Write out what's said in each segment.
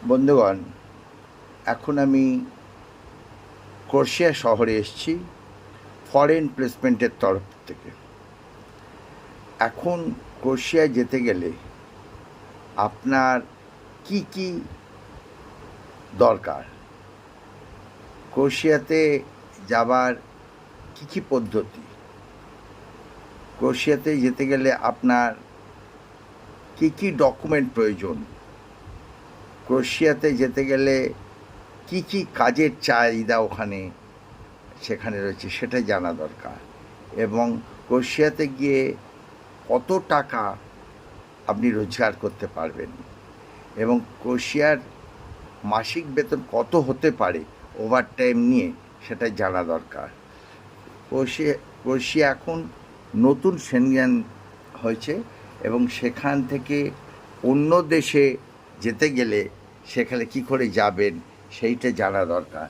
বন্ধুগণ, এখন আমি ক্রোয়েশিয়া শহরে এসেছি ফরেন প্লেসমেন্টের তরফ থেকে। এখন ক্রোয়েশিয়ায় যেতে গেলে আপনার কি কি দরকার, ক্রোয়েশিয়াতে যাবার কি কি পদ্ধতি, ক্রোয়েশিয়াতে যেতে গেলে আপনার কি কি ডকুমেন্ট প্রয়োজন, ক্রোয়েশিয়াতে যেতে গেলে কি কি কাজের চাহিদা সেখানে রয়েছে সেটা জানা দরকার, এবং ক্রোয়েশিয়াতে গিয়ে কত টাকা আপনি রোজগার করতে পারবেন, এবং ক্রোয়েশিয়ার মাসিক বেতন কত হতে পারে ওভারটাইম নিয়ে সেটা জানা দরকার। ক্রোয়েশিয়া এখন নতুন সেনগেন হয়েছে, এবং সেখান থেকে অন্য দেশে যেতে গেলে সেখানে কি করে যাবেন সেইটা জানা দরকার।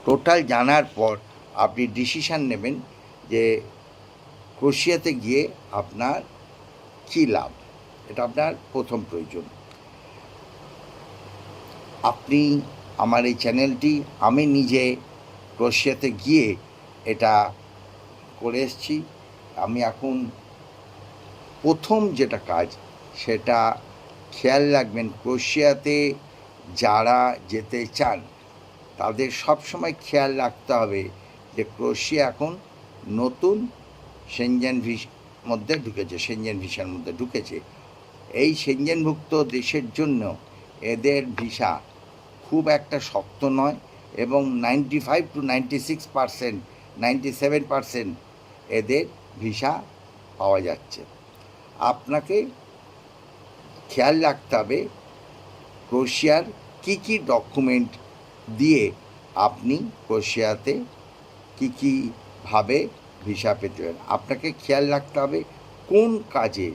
টোটাল জানার পর আপনি ডিসিশান নেবেন যে ক্রোয়েশিয়াতে গিয়ে আপনার কী লাভ। এটা আপনার প্রথম প্রয়োজন। আপনি আমার এই চ্যানেলটি, আমি নিজে ক্রোয়েশিয়াতে গিয়ে এটা করে এসেছি। আমি এখন প্রথম যেটা কাজ সেটা খেয়াল রাখবেন, ক্রোয়েশিয়াতে যারা যেতে চান তাদের সবসময় খেয়াল রাখতে হবে যে ক্রোয়েশিয়া এখন নতুন সেনজেন মধ্যে ঢুকেছে, সেনজেন ভিসার মধ্যে ঢুকেছে। এই সেনজেনভুক্ত দেশের জন্য এদের ভিসা খুব একটা শক্ত নয়, এবং 95 to 96%, 97% এদের ভিসা পাওয়া যাচ্ছে। আপনাকে খেয়াল রাখতে হবে ক্রোয়েশিয়ার কী কী ডকুমেন্ট দিয়ে আপনি ক্রোয়েশিয়াতে কী কীভাবে ভিসা পেতে পারেন। আপনাকে খেয়াল রাখতে হবে কোন কাজে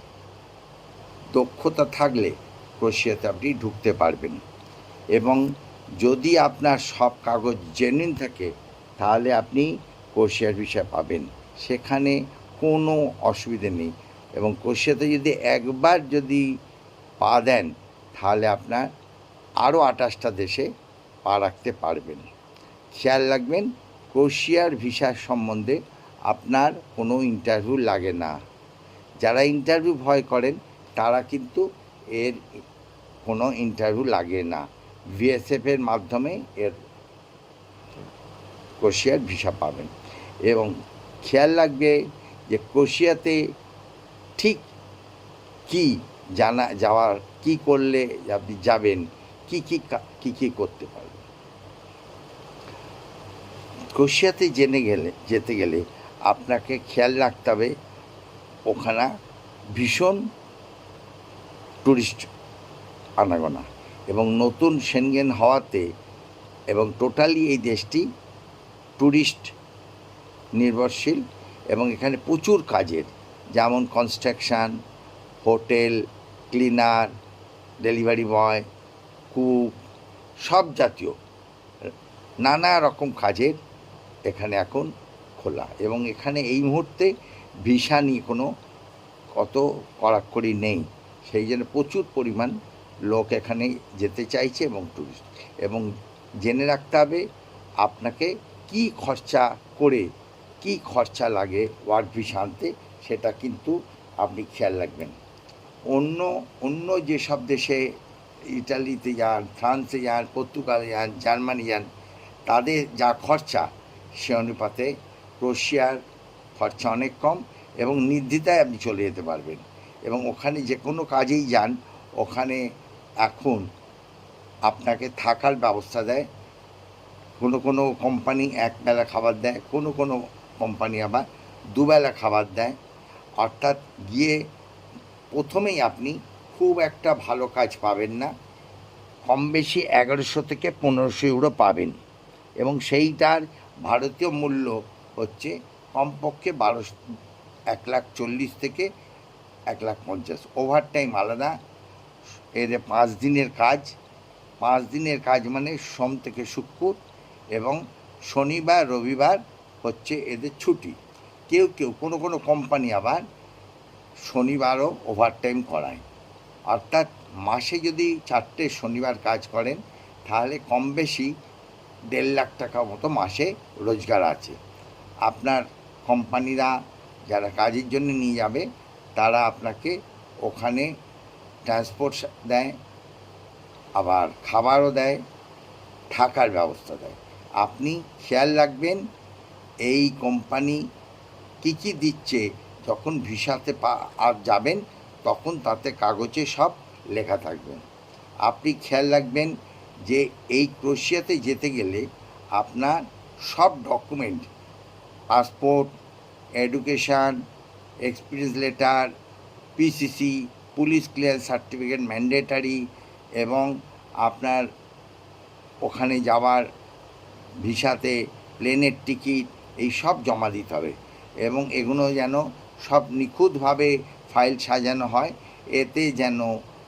দক্ষতা থাকলে ক্রোয়েশিয়াতে আপনি ঢুকতে পারবেন, এবং যদি আপনার সব কাগজ জেনুইন থাকে তাহলে আপনি ক্রোয়েশিয়ার ভিসা পাবেন, সেখানে কোনো অসুবিধে নেই। এবং ক্রোয়েশিয়াতে যদি একবার যদি পা দেন তাহলে আপনার আরও 28টা দেশে পা রাখতে পারবেন। খেয়াল রাখবেন ক্রোয়েশিয়ার ভিসার সম্বন্ধে আপনার কোনো ইন্টারভিউ লাগে না। যারা ইন্টারভিউ ভয় করেন তারা কিন্তু এর কোনো ইন্টারভিউ লাগে না, ভিএসএফের মাধ্যমে এর ক্রোয়েশিয়ার ভিসা পাবেন। এবং খেয়াল রাখবে যে ক্রোয়েশিয়াতে ঠিক কি যাওয়ার কি করলে আপনি যাবেন, কি কি করতে পারবেন। ক্রোয়েশিয়াতে যেতে গেলে আপনাকে খেয়াল রাখতে হবে ওখানে ভীষণ টুরিস্ট আনাগোনা, এবং নতুন সেনগেন হওয়াতে এবং টোটালি এই দেশটি টুরিস্ট নির্ভরশীল, এবং এখানে প্রচুর কাজের, যেমন construction, hotel, cleaner, delivery boy, cook, সব জাতীয় নানা রকম কাজের এখানে এখন খোলা, এবং এখানে এই মুহূর্তে ভিসা নিয়ে কোনো কত কড়াকড়ি নেই, সেই জন্য প্রচুর পরিমাণ লোক এখানে যেতে চাইছে এবং টুরিস্ট। এবং জেনে রাখতে হবে আপনাকে কি খরচা লাগে ওয়ার্ক ভিসা আনতে, সেটা কিন্তু আপনি খেয়াল রাখবেন। অন্য যেসব দেশে, ইটালিতে যান, ফ্রান্সে যান, পর্তুগালে যান, জার্মানি যান, তাদের যা খরচা সে অনুপাতে ক্রোয়েশিয়ার খরচা অনেক কম, এবং নির্দ্বিধায় আপনি চলে যেতে পারবেন। এবং ওখানে যে কোনো কাজেই যান, ওখানে এখন আপনাকে থাকার ব্যবস্থা দেয়। কোনো কোম্পানি একবেলা খাবার দেয়, কোনো কোম্পানি আবার দুবেলা খাবার দেয়। অর্থাৎ গিয়ে প্রথমেই আপনি খুব একটা ভালো কাজ পাবেন না, কম বেশি 1100 থেকে 1500 ইউরো পাবেন, এবং সেইটার ভারতীয় মূল্য হচ্ছে কমপক্ষে 1,40,000 থেকে 1,50,000। ওভারটাইম আলাদা। এর 5 দিনের কাজ মানে সোম থেকে শুক্র, এবং শনিবার রবিবার হচ্ছে এদের ছুটি। কোনো কোম্পানি আবার শনিবারও ওভারটাইম করায়। অর্থাৎ মাসে যদি 4টে শনিবার কাজ করেন তাহলে কম বেশি 1.5 লাখ টাকা মতো মাসে রোজগার আছে। আপনার কোম্পানিরা যারা কাজের জন্য নিয়ে যাবে তারা আপনাকে ওখানে ট্রান্সপোর্ট দেয়, আবার খাবারও দেয়, থাকার ব্যবস্থা দেয়। আপনি খেয়াল রাখবেন এই কোম্পানি কী কী দিচ্ছে, যখন ভিসাতে আর যাবেন তখন তাতে কাগজে সব লেখা থাকবে। আপনি খেয়াল রাখবেন যে এই ক্রোয়েশিয়াতে যেতে গেলে আপনার সব document, passport, education, experience letter, PCC, police clearance certificate mandatory, এবং আপনার ওখানে যাওয়ার ভিসাতে প্লেনের টিকিট, এই সব জমা দিতে হবে। এবং এগুলো যেন সব নিখুঁতভাবে ফাইল সাজানো হয়, এতে যেন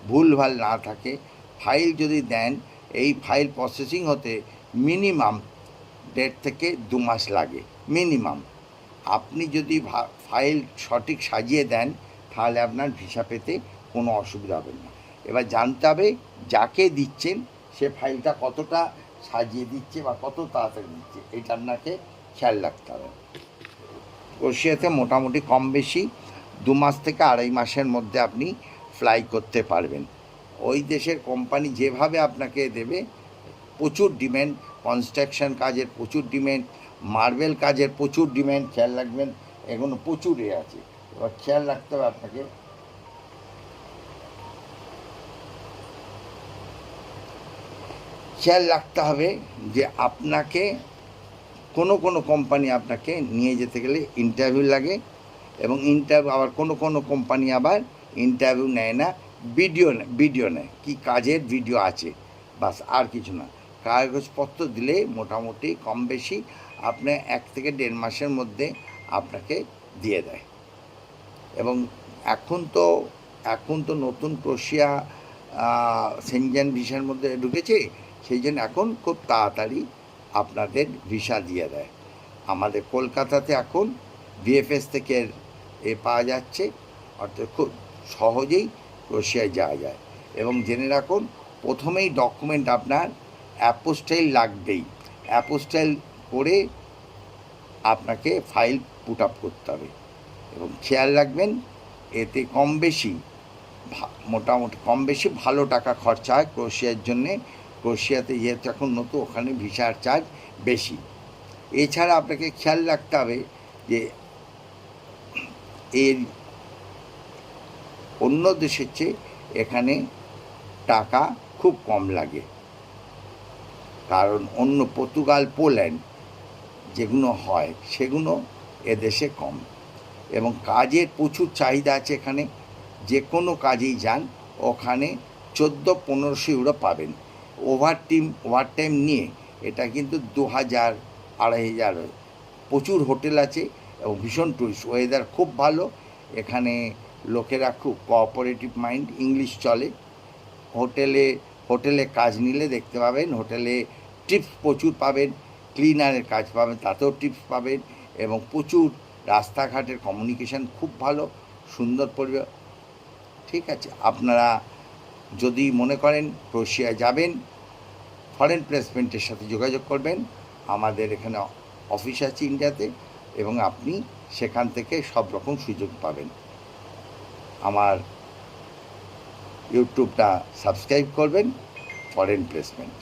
ভুলভাল না থাকে। ফাইল যদি দেন, এই ফাইল প্রসেসিং হতে মিনিমাম 1.5 থেকে 2 মাস লাগে মিনিমাম। আপনি যদি ফাইল সঠিক সাজিয়ে দেন তাহলে আপনার ভিসা পেতে কোনো অসুবিধা হবে না। এবার জানতে হবে যাকে দিচ্ছেন সে ফাইলটা কতটা সাজিয়ে দিচ্ছে বা কত তাড়াতাড়ি দিচ্ছে, এটা আপনাকে খেয়াল রাখতে হবে। ক্রোয়েশিয়াতে মোটামুটি কম বেশি 2 মাস থেকে 2.5 মাসের মধ্যে আপনি ফ্লাই করতে পারবেন। ওই দেশের কোম্পানি যেভাবে আপনাকে দেবে, প্রচুর ডিম্যান্ড, কনস্ট্রাকশন কাজের প্রচুর ডিম্যান্ড, মার্বেল কাজের প্রচুর ডিম্যান্ড। খেয়াল রাখবেন এগুলো প্রচুর আছে। এবার খেয়াল রাখতে হবে আপনাকে যে আপনাকে কোনো কোম্পানি আপনাকে নিয়ে যেতে গেলে ইন্টারভিউ লাগে, এবং আবার কোনো কোম্পানি আবার ইন্টারভিউ নেয় না, ভিডিও নেয়, কি কাজের ভিডিও আছে, বাস, আর কিছু না। কাগজপত্র দিলে মোটামুটি কম বেশি আপনি 1 থেকে 1.5 মাসের মধ্যে আপনাকে দিয়ে দেয়। এবং এখন তো নতুন ক্রোয়েশিয়া সেনজেন ভিসার মধ্যে ঢুকেছে, সেই জন্য এখন খুব তাড়াতাড়ি আপনাদের ভিসা দিয়ে দেয়। আমাদের কলকাতাতে এখন ভিএফএস থেকে পাওয়া যাচ্ছে, অর্থাৎ খুব সহজেই ক্রোয়েশিয়ায় যাওয়া যায়। এবং জেনে রাখুন, প্রথমেই ডকুমেন্ট আপনার অ্যাপোস্টাইল লাগবেই। অ্যাপোস্টাইল করে আপনাকে ফাইল পুট আপ করতে হবে। এবং খেয়াল রাখবেন এতে মোটামুটি কম বেশি ভালো টাকা খরচা হয় ক্রোয়েশিয়ার জন্যে। ক্রোয়েশিয়াতে যেহেতু এখন নতুন, ওখানে ভিসার চার্জ বেশি। এছাড়া আপনাকে খেয়াল রাখতে হবে যে এর অন্য দেশের চেয়ে এখানে টাকা খুব কম লাগে, কারণ অন্য পর্তুগাল, পোল্যান্ড যেগুলো হয় সেগুলো এদেশে কম। এবং কাজের প্রচুর চাহিদা আছে এখানে। যে কোনো কাজেই যান ওখানে 1400-1500 ইউরো পাবেন। ওভারটাইম নিয়ে এটা কিন্তু 2000-2500 হয়। প্রচুর হোটেল আছে এবং ভীষণ টুরিস্ট, ওয়েদার খুব ভালো এখানে, লোকেরা খুব কোঅপারেটিভ মাইন্ড, ইংলিশ চলে। হোটেলে কাজ নিলে দেখতে পাবেন হোটেলে টিপস প্রচুর পাবেন, ক্লিনারের কাজ পাবেন তাতেও টিপস পাবেন, এবং প্রচুর রাস্তাঘাটের কমিউনিকেশান খুব ভালো, সুন্দর পরিবেশ। ঠিক আছে, আপনারা যদি মনে করেন ক্রোয়েশিয়া যাবেন, ফরেন প্লেসমেন্টের সাথে যোগাযোগ করবেন। আমাদের এখানে অফিস আছে ইন্ডিয়াতে, এবং আপনি সেখান থেকে সব রকম সুযোগ পাবেন। আমার ইউটিউবটা সাবস্ক্রাইব করবেন, ফরেন প্লেসমেন্ট।